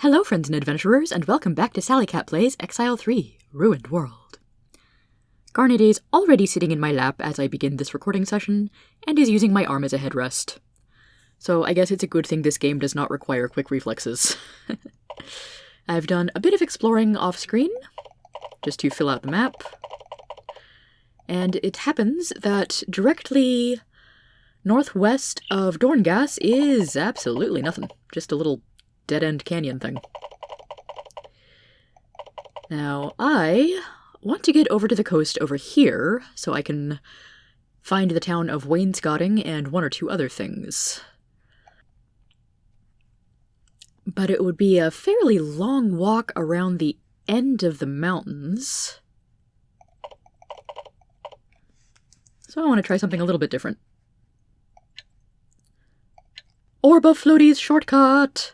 Hello friends and adventurers, and welcome back to Sally Cat Plays Exile 3, Ruined World. Garnet is already sitting in my lap as I begin this recording session, and is using my arm as a headrest. So I guess it's a good thing this game does not require quick reflexes. I've done a bit of exploring off-screen, just to fill out the map. And it happens that directly northwest of Dorngas is absolutely nothing, just a little dead-end canyon thing. Now, I want to get over to the coast over here so I can find the town of Wainscotting and one or two other things. But it would be a fairly long walk around the end of the mountains. So I want to try something a little bit different. Orba Floaty's shortcut!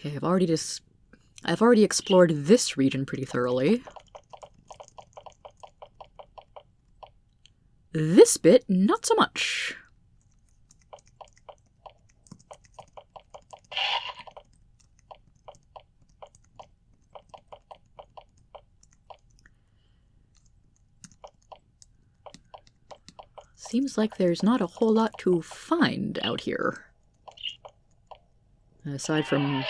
Okay, I've already explored this region pretty thoroughly. This bit, not so much. Seems like there's not a whole lot to find out here. Aside from...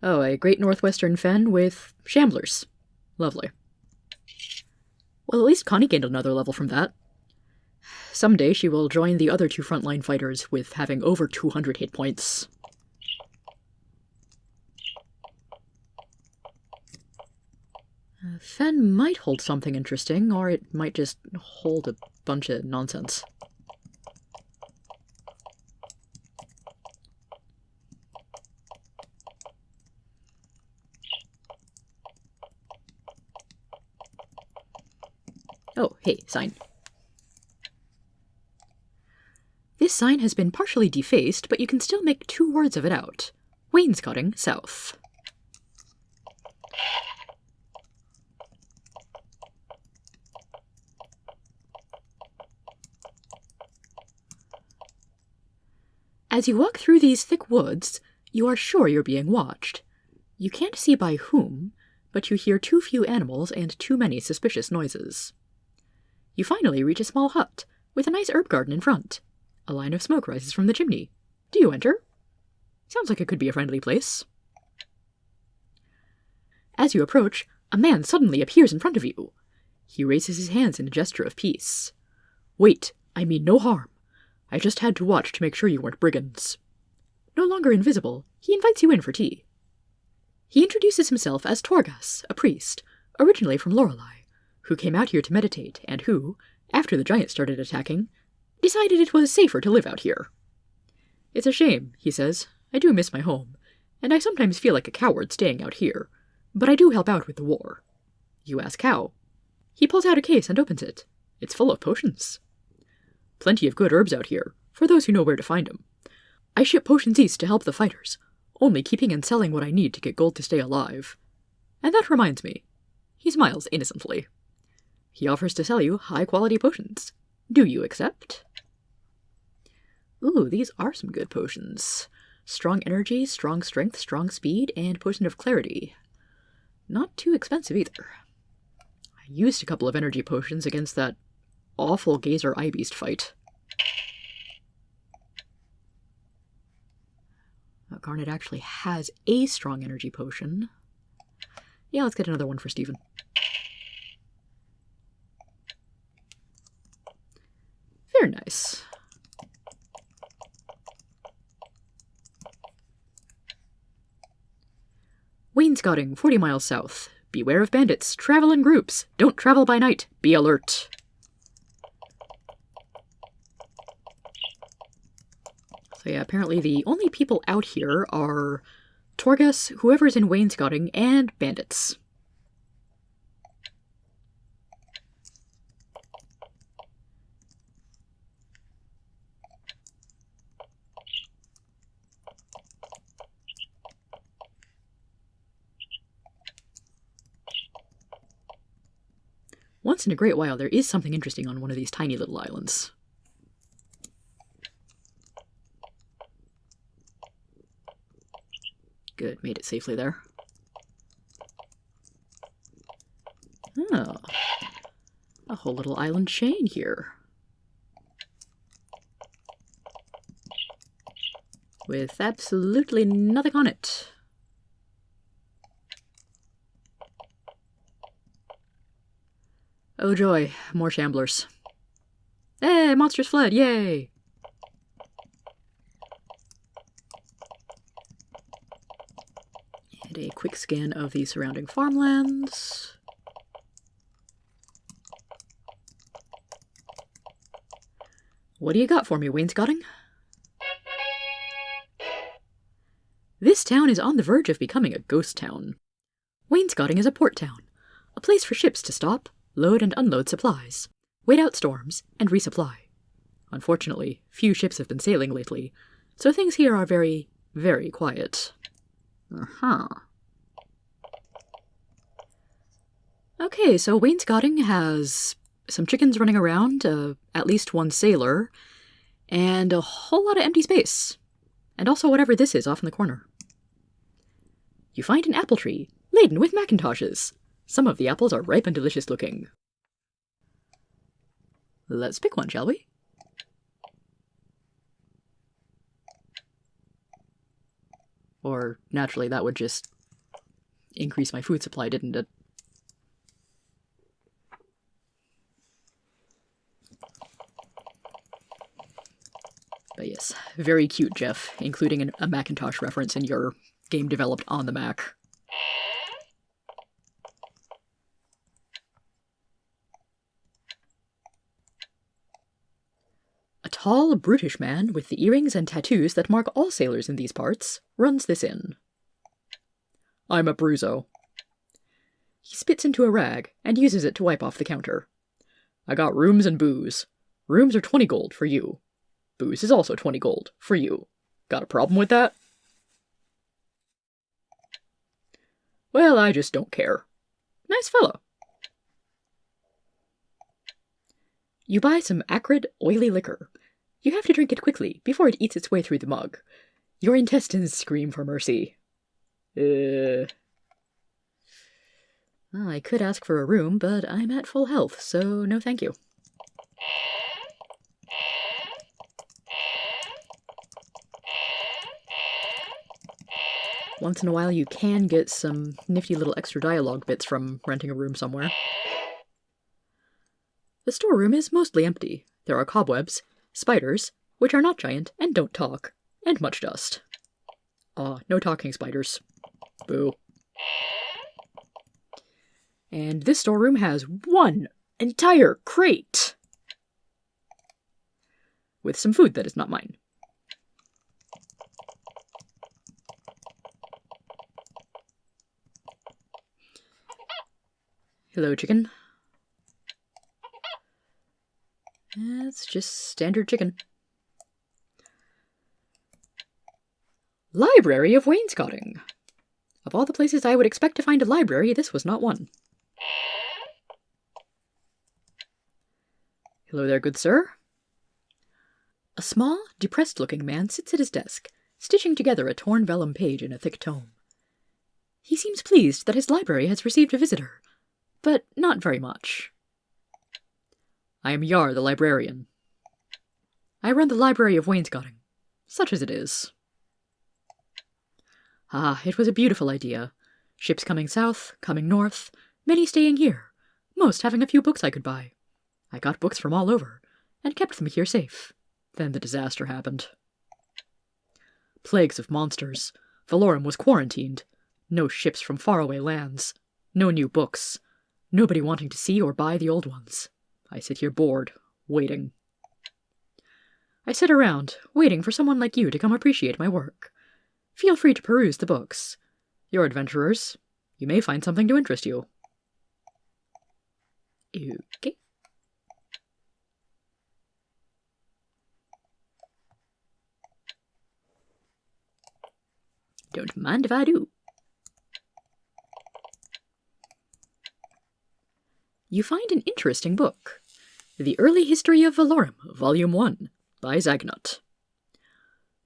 oh, a great northwestern fen with shamblers. Lovely. Well, at least Connie gained another level from that. Someday she will join the other two frontline fighters with having over 200 hit points. Fen might hold something interesting, or it might just hold a bunch of nonsense. Oh, hey, sign. This sign has been partially defaced, but you can still make two words of it out. Wainscotting South. As you walk through these thick woods, you are sure you're being watched. You can't see by whom, but you hear too few animals and too many suspicious noises. You finally reach a small hut, with a nice herb garden in front. A line of smoke rises from the chimney. Do you enter? Sounds like it could be a friendly place. As you approach, a man suddenly appears in front of you. He raises his hands in a gesture of peace. Wait, I mean no harm. I just had to watch to make sure you weren't brigands. No longer invisible, he invites you in for tea. He introduces himself as Torghas, a priest, originally from Lorelei, who came out here to meditate, and who, after the giants started attacking, decided it was safer to live out here. It's a shame, he says. I do miss my home, and I sometimes feel like a coward staying out here, but I do help out with the war. You ask how. He pulls out a case and opens it. It's full of potions. Plenty of good herbs out here, for those who know where to find them. I ship potions east to help the fighters, only keeping and selling what I need to get gold to stay alive. And that reminds me. He smiles innocently. He offers to sell you high-quality potions. Do you accept? Ooh, these are some good potions. Strong energy, strong strength, strong speed, and potion of clarity. Not too expensive either. I used a couple of energy potions against that awful Gazer Eyebeast fight. Garnet actually has a strong energy potion. Yeah, let's get another one for Stephen. Very nice. Wainscotting, 40 miles south. Beware of bandits. Travel in groups. Don't travel by night. Be alert. So yeah, apparently the only people out here are Torghas, whoever's in Wainscotting, and bandits. Once in a great while, there is something interesting on one of these tiny little islands. Good, made it safely there. Oh, a whole little island chain here. With absolutely nothing on it. Oh joy, more shamblers. Hey, monsters fled, yay! And a quick scan of the surrounding farmlands. What do you got for me, Wainscotting? This town is on the verge of becoming a ghost town. Wainscotting is a port town, a place for ships to stop, load and unload supplies, wait out storms, and resupply. Unfortunately, few ships have been sailing lately, so things here are very, very quiet. Okay, so Wainscotting has some chickens running around, at least one sailor, and a whole lot of empty space. And also whatever this is off in the corner. You find an apple tree, laden with macintoshes. Some of the apples are ripe and delicious looking. Let's pick one, shall we? Or, naturally, that would just increase my food supply, didn't it? But yes, very cute, Jeff, including a Macintosh reference in your game developed on the Mac. A tall, brutish man with the earrings and tattoos that mark all sailors in these parts runs this inn. I'm a bruiso. He spits into a rag and uses it to wipe off the counter. I got rooms and booze. Rooms are 20 gold for you. Booze is also 20 gold for you. Got a problem with that? Well, I just don't care. Nice fellow. You buy some acrid, oily liquor. You have to drink it quickly before it eats its way through the mug. Your intestines scream for mercy. I could ask for a room, but I'm at full health, so no thank you. Once in a while you can get some nifty little extra dialogue bits from renting a room somewhere. The storeroom is mostly empty. There are cobwebs, spiders, which are not giant and don't talk, and much dust. No talking spiders. Boo. And this storeroom has one entire crate! With some food that is not mine. Hello, chicken. It's just standard chicken. Library of Wainscotting. Of all the places I would expect to find a library, this was not one. Hello there, good sir. A small, depressed-looking man sits at his desk, stitching together a torn vellum page in a thick tome. He seems pleased that his library has received a visitor, but not very much. I am Yar, the librarian. I run the Library of Wainscotting, such as it is. It was a beautiful idea. Ships coming south, coming north, many staying here, most having a few books I could buy. I got books from all over, and kept them here safe. Then the disaster happened. Plagues of monsters. Valorim was quarantined. No ships from faraway lands. No new books. Nobody wanting to see or buy the old ones. I sit here bored, waiting. I sit around, waiting for someone like you to come appreciate my work. Feel free to peruse the books. You're adventurers. You may find something to interest you. Okay. Don't mind if I do. You find an interesting book. The Early History of Valorim, Volume 1, by Zagnut.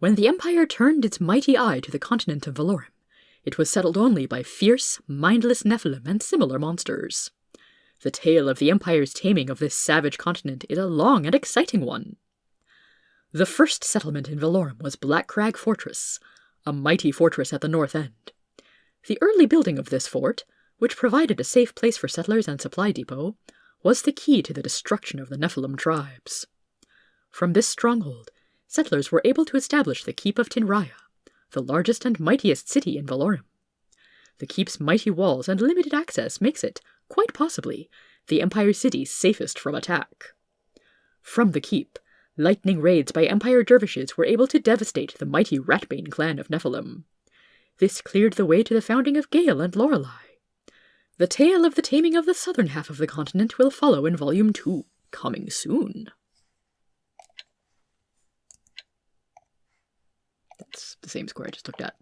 When the Empire turned its mighty eye to the continent of Valorim, It was settled only by fierce, mindless Nephilim and similar monsters. The tale of the Empire's taming of this savage continent is a long and exciting one. The first settlement in Valorim was Black Crag Fortress, a mighty fortress at the north end. The early building of this fort, which provided a safe place for settlers and supply depot, was the key to the destruction of the Nephilim tribes. From this stronghold, settlers were able to establish the Keep of Tinraya, the largest and mightiest city in Valorim. The keep's mighty walls and limited access makes it, quite possibly, the Empire city's safest from attack. From the keep, lightning raids by Empire dervishes were able to devastate the mighty Ratbane clan of Nephilim. This cleared the way to the founding of Gale and Lorelei. The tale of the taming of the southern half of the continent will follow in Volume 2, coming soon. That's the same square I just looked at.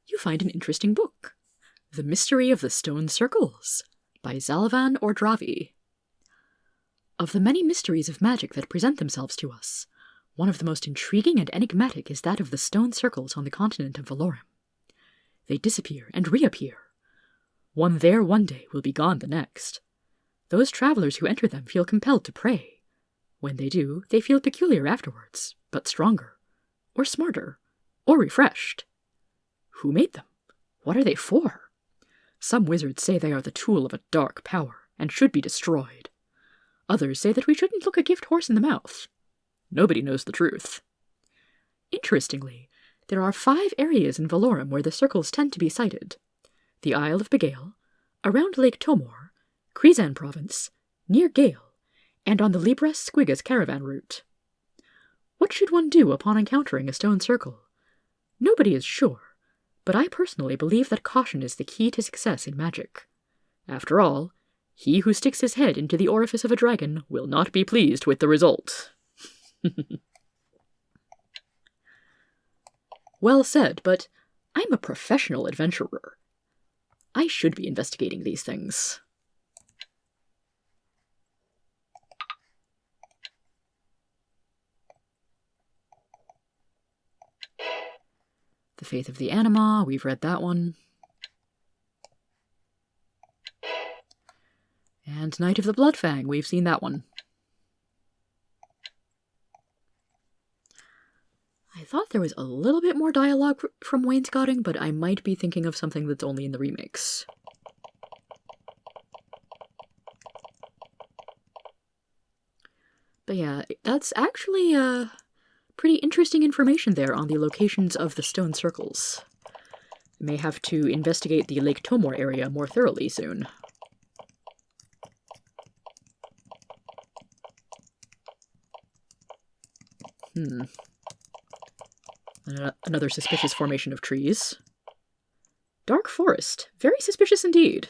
You find an interesting book, The Mystery of the Stone Circles, by Zalvan Ordravi. Of the many mysteries of magic that present themselves to us, one of the most intriguing and enigmatic is that of the stone circles on the continent of Valorim. They disappear and reappear. One there one day will be gone the next. Those travelers who enter them feel compelled to pray. When they do, they feel peculiar afterwards, but stronger, or smarter, or refreshed. Who made them? What are they for? Some wizards say they are the tool of a dark power, and should be destroyed. Others say that we shouldn't look a gift horse in the mouth. Nobody knows the truth. Interestingly, there are 5 areas in Valorim where the circles tend to be sighted. The Isle of Begale, around Lake Tomor, Krizan Province, near Gale, and on the Libras Squigas caravan route. What should one do upon encountering a stone circle? Nobody is sure, but I personally believe that caution is the key to success in magic. After all, he who sticks his head into the orifice of a dragon will not be pleased with the result. Well said, but I'm a professional adventurer. I should be investigating these things. The Faith of the Anima, we've read that one. And Night of the Bloodfang, we've seen that one. I thought there was a little bit more dialogue from Wainscotting, but I might be thinking of something that's only in the remakes. But yeah, that's actually pretty interesting information there on the locations of the stone circles. I may have to investigate the Lake Tomor area more thoroughly soon. Another suspicious formation of trees. Dark forest. Very suspicious indeed.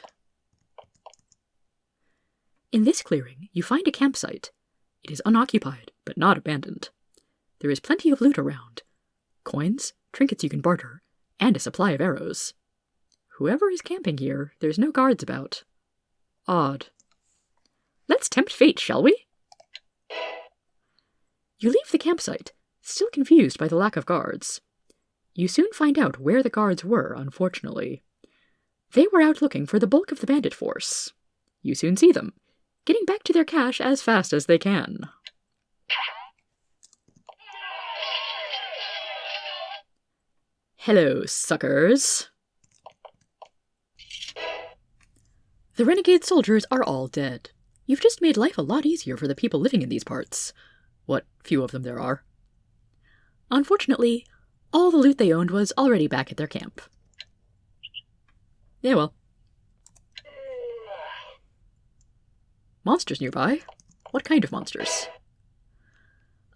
In this clearing, you find a campsite. It is unoccupied, but not abandoned. There is plenty of loot around. Coins, trinkets you can barter, and a supply of arrows. Whoever is camping here, there's no guards about. Odd. Let's tempt fate, shall we? You leave the campsite, still confused by the lack of guards. You soon find out where the guards were, unfortunately. They were out looking for the bulk of the bandit force. You soon see them, getting back to their cache as fast as they can. Hello, suckers. The renegade soldiers are all dead. You've just made life a lot easier for the people living in these parts. What few of them there are. Unfortunately, all the loot they owned was already back at their camp. Yeah, well. Monsters nearby? What kind of monsters?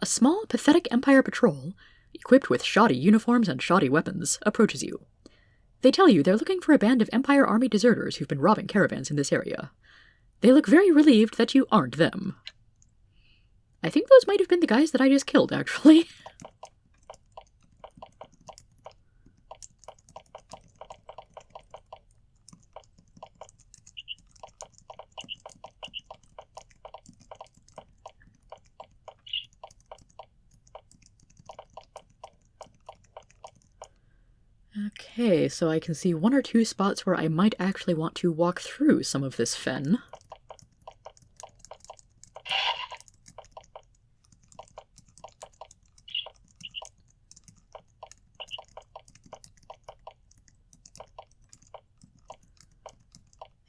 A small, pathetic Empire patrol, equipped with shoddy uniforms and shoddy weapons, approaches you. They tell you they're looking for a band of Empire army deserters who've been robbing caravans in this area. They look very relieved that you aren't them. I think those might have been the guys that I just killed, actually. Okay, so I can see 1 or 2 spots where I might actually want to walk through some of this fen.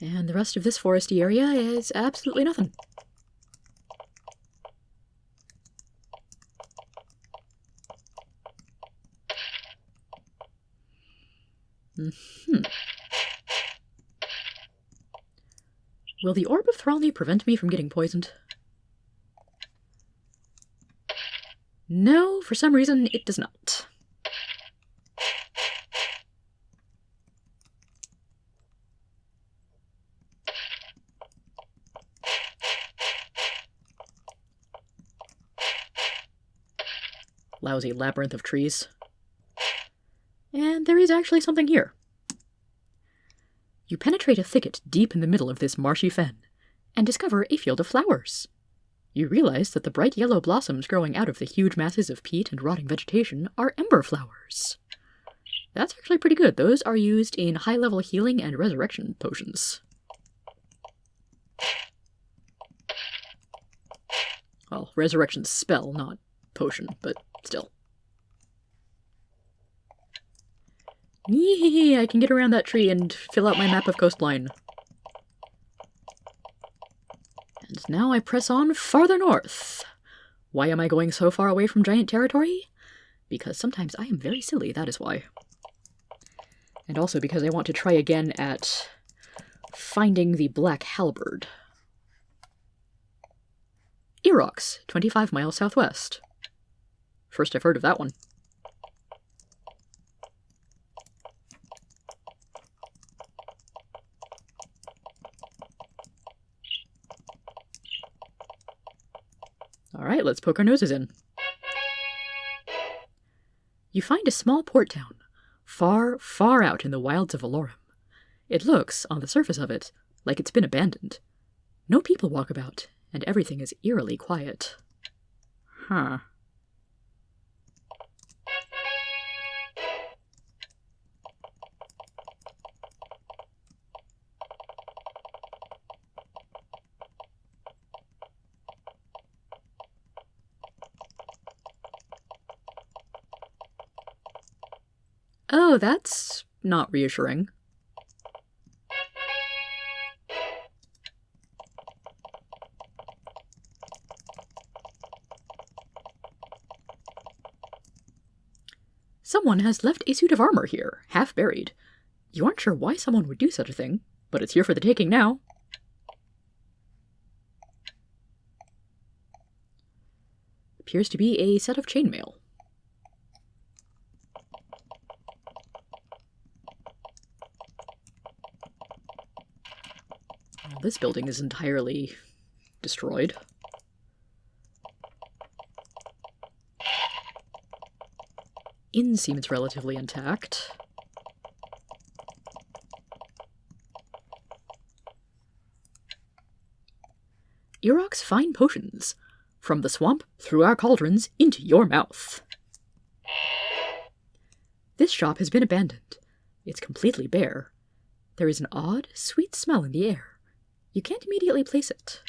And the rest of this foresty area is absolutely nothing. Will the Orb of Thralny prevent me from getting poisoned? No, for some reason it does not. Lousy labyrinth of trees. And there is actually something here. You penetrate a thicket deep in the middle of this marshy fen, and discover a field of flowers. You realize that the bright yellow blossoms growing out of the huge masses of peat and rotting vegetation are ember flowers. That's actually pretty good. Those are used in high-level healing and resurrection potions. Well, resurrection spell, not potion, but still. Yee, I can get around that tree and fill out my map of coastline. And now I press on farther north. Why am I going so far away from giant territory? Because sometimes I am very silly, that is why. And also because I want to try again at finding the Black Halberd. Erox, 25 miles southwest. First I've heard of that one. Alright, let's poke our noses in. You find a small port town, far, far out in the wilds of Valorim. It looks, on the surface of it, like it's been abandoned. No people walk about, and everything is eerily quiet. Huh. Oh, that's not reassuring. Someone has left a suit of armor here, half buried. You aren't sure why someone would do such a thing, but it's here for the taking now. Appears to be a set of chainmail. Well, this building is entirely destroyed. Inn seems relatively intact. Erox fine potions. From the swamp, through our cauldrons, into your mouth. This shop has been abandoned. It's completely bare. There is an odd, sweet smell in the air. You can't immediately place it.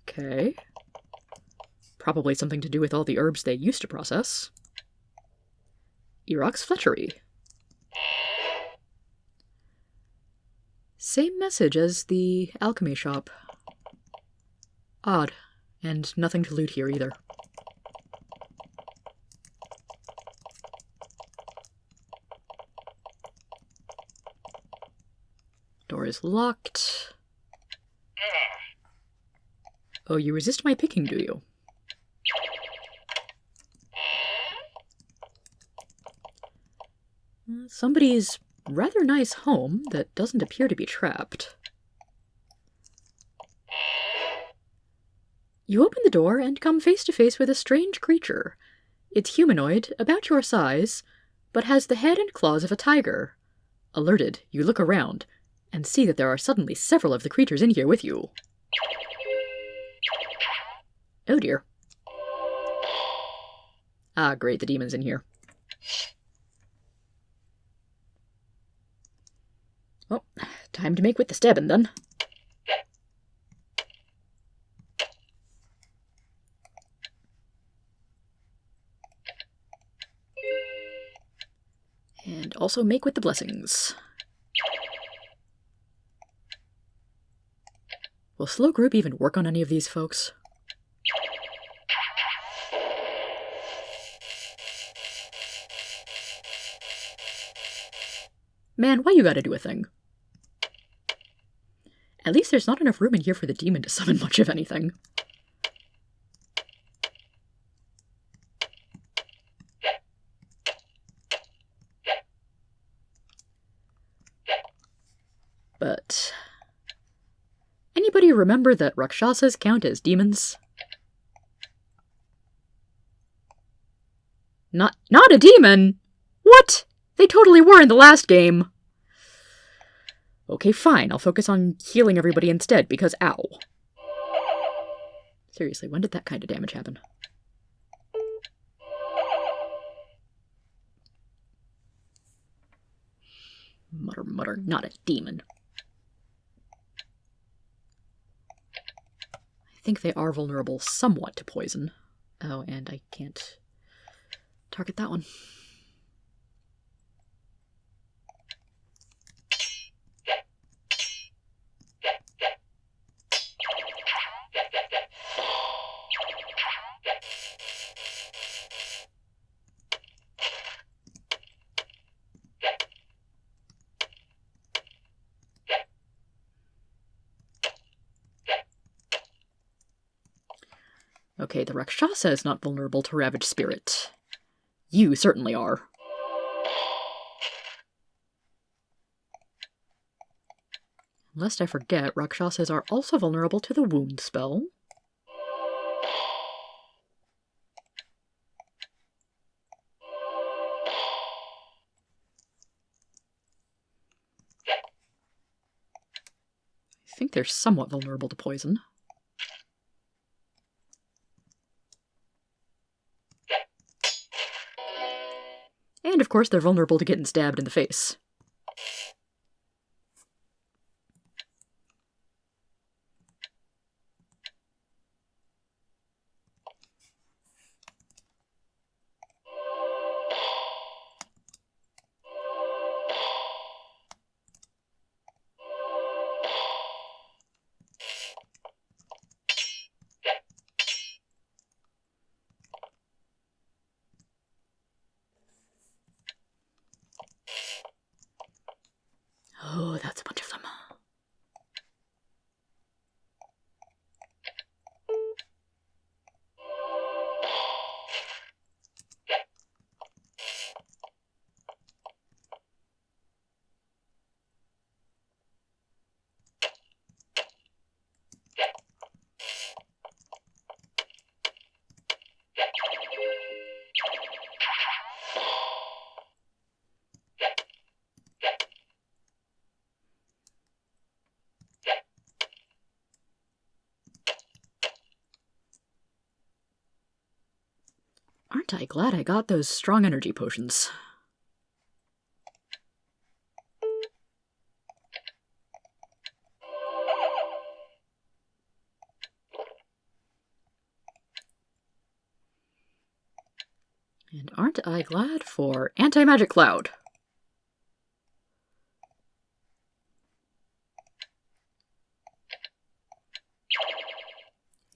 Okay. Probably something to do with all the herbs they used to process. Erox Fletchery. Same message as the alchemy shop. Odd, and nothing to loot here either. Door is locked. Oh, you resist my picking, do you? Somebody's rather nice home that doesn't appear to be trapped. You open the door and come face to face with a strange creature. It's humanoid, about your size, but has the head and claws of a tiger. Alerted, you look around, and see that there are suddenly several of the creatures in here with you. Oh dear. Ah, great, the demon's in here. Well, time to make with the stabbing, then. And also make with the blessings. Will slow group even work on any of these folks? Man, why you gotta do a thing? At least there's not enough room in here for the demon to summon much of anything. But anybody remember that Rakshasas count as demons? Not a demon? What? They totally were in the last game. Okay, fine. I'll focus on healing everybody instead, because ow. Seriously, when did that kind of damage happen? Mutter, mutter, not a demon. I think they are vulnerable somewhat to poison. Oh, and I can't target that one. Okay, the Rakshasa is not vulnerable to Ravaged Spirit. You certainly are. Lest I forget, Rakshasas are also vulnerable to the Wound spell. I think they're somewhat vulnerable to poison. And of course, they're vulnerable to getting stabbed in the face. Oh, that's a bunch of them. Aren't I glad I got those strong energy potions? And aren't I glad for Anti-Magic Cloud?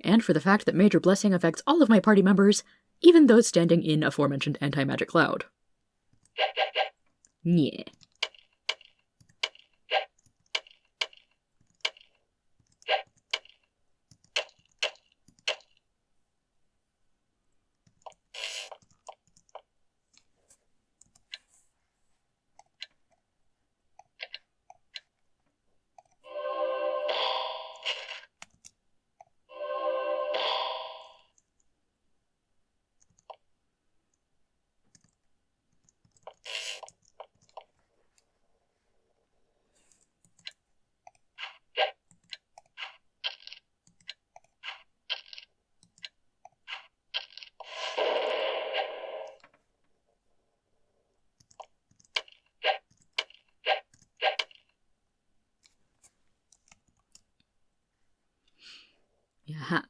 And for the fact that Major Blessing affects all of my party members, even those standing in aforementioned Anti-Magic Cloud. Yeah. Yaha.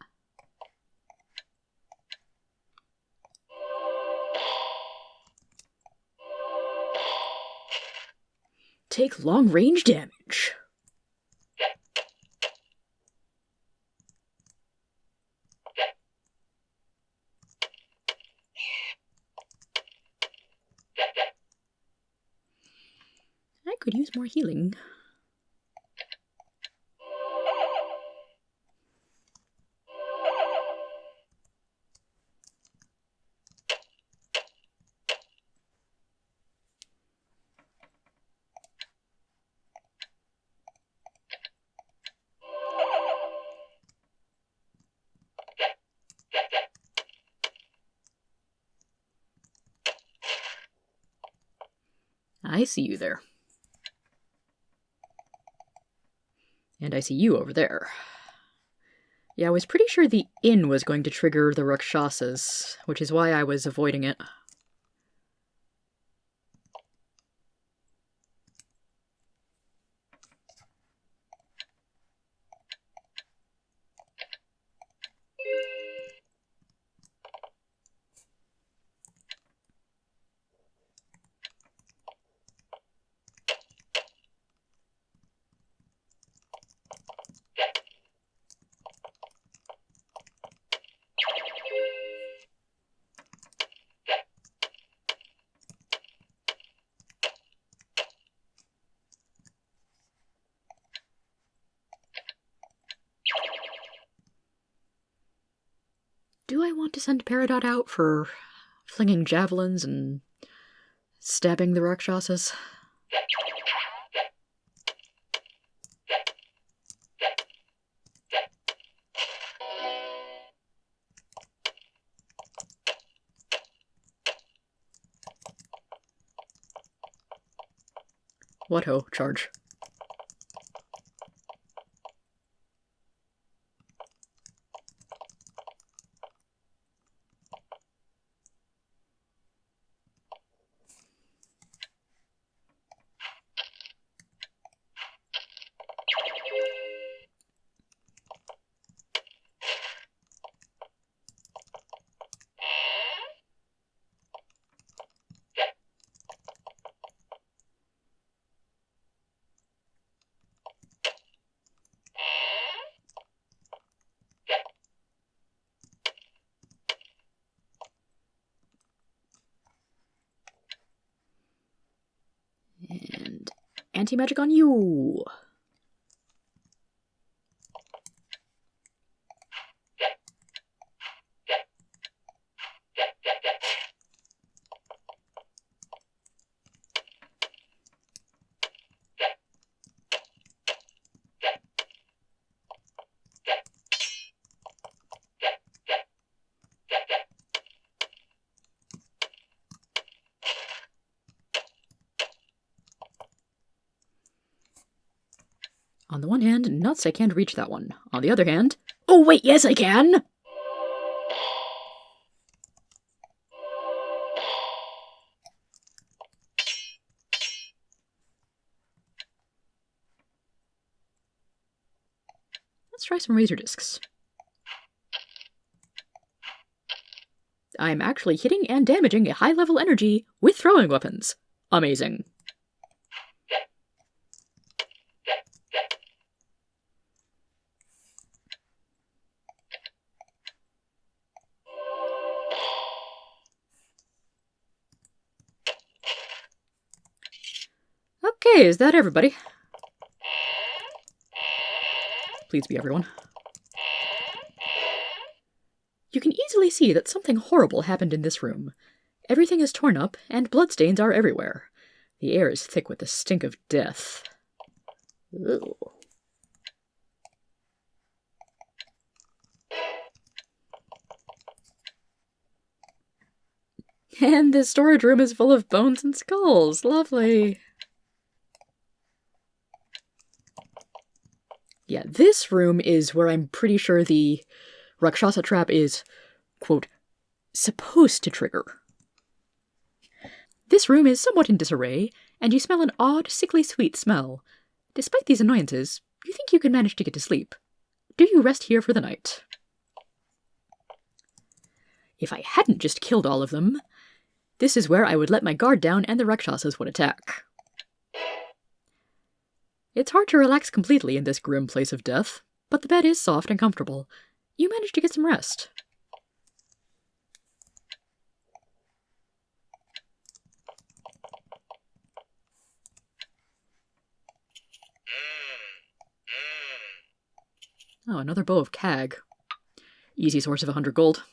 Take long-range damage. I could use more healing. I see you there. And I see you over there. Yeah, I was pretty sure the inn was going to trigger the Rakshasas, which is why I was avoiding it. Do I want to send Peridot out for flinging javelins and stabbing the Rakshasas? What ho, charge. And anti-magic on you. On the one hand, nuts, I can't reach that one. On the other hand, oh wait, yes I can! Let's try some razor discs. I'm actually hitting and damaging a high-level energy with throwing weapons. Amazing. Okay, is that everybody? Please be everyone. You can easily see that something horrible happened in this room. Everything is torn up, and bloodstains are everywhere. The air is thick with the stink of death. Ugh. And the storage room is full of bones and skulls. Lovely. Yeah, this room is where I'm pretty sure the Rakshasa trap is, quote, supposed to trigger. This room is somewhat in disarray, and you smell an odd, sickly sweet smell. Despite these annoyances, you think you can manage to get to sleep. Do you rest here for the night? If I hadn't just killed all of them, this is where I would let my guard down and the Rakshasas would attack. It's hard to relax completely in this grim place of death, but the bed is soft and comfortable. You managed to get some rest. Oh, another bow of Cag. Easy source of 100 gold.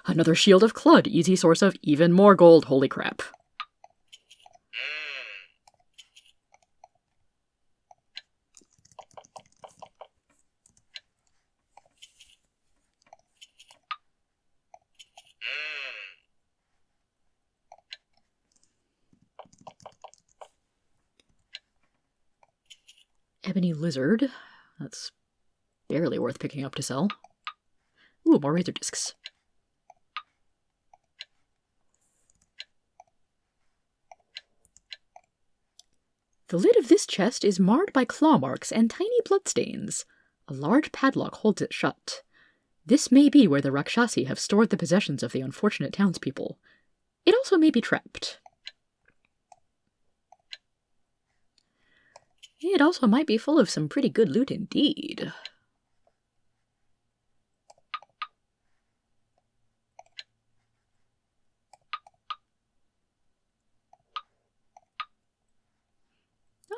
Another shield of Clud, easy source of even more gold, holy crap. Ebony Lizard, that's barely worth picking up to sell. Ooh, more razor discs. The lid of this chest is marred by claw marks and tiny bloodstains. A large padlock holds it shut. This may be where the Rakshasi have stored the possessions of the unfortunate townspeople. It also may be trapped. It also might be full of some pretty good loot indeed.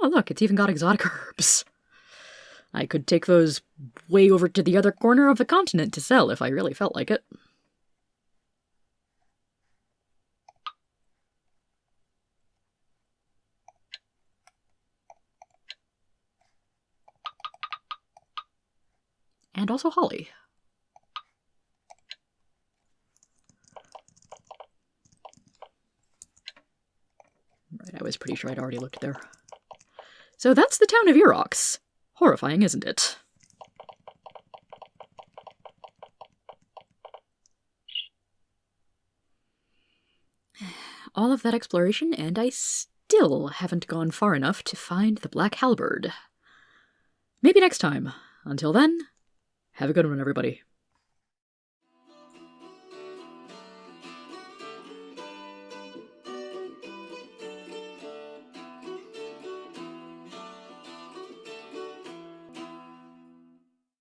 Oh, look, it's even got exotic herbs. I could take those way over to the other corner of the continent to sell if I really felt like it. And also holly. Right, I was pretty sure I'd already looked there. So that's the town of Erox. Horrifying, isn't it? All of that exploration, and I still haven't gone far enough to find the Black Halberd. Maybe next time. Until then, have a good one, everybody.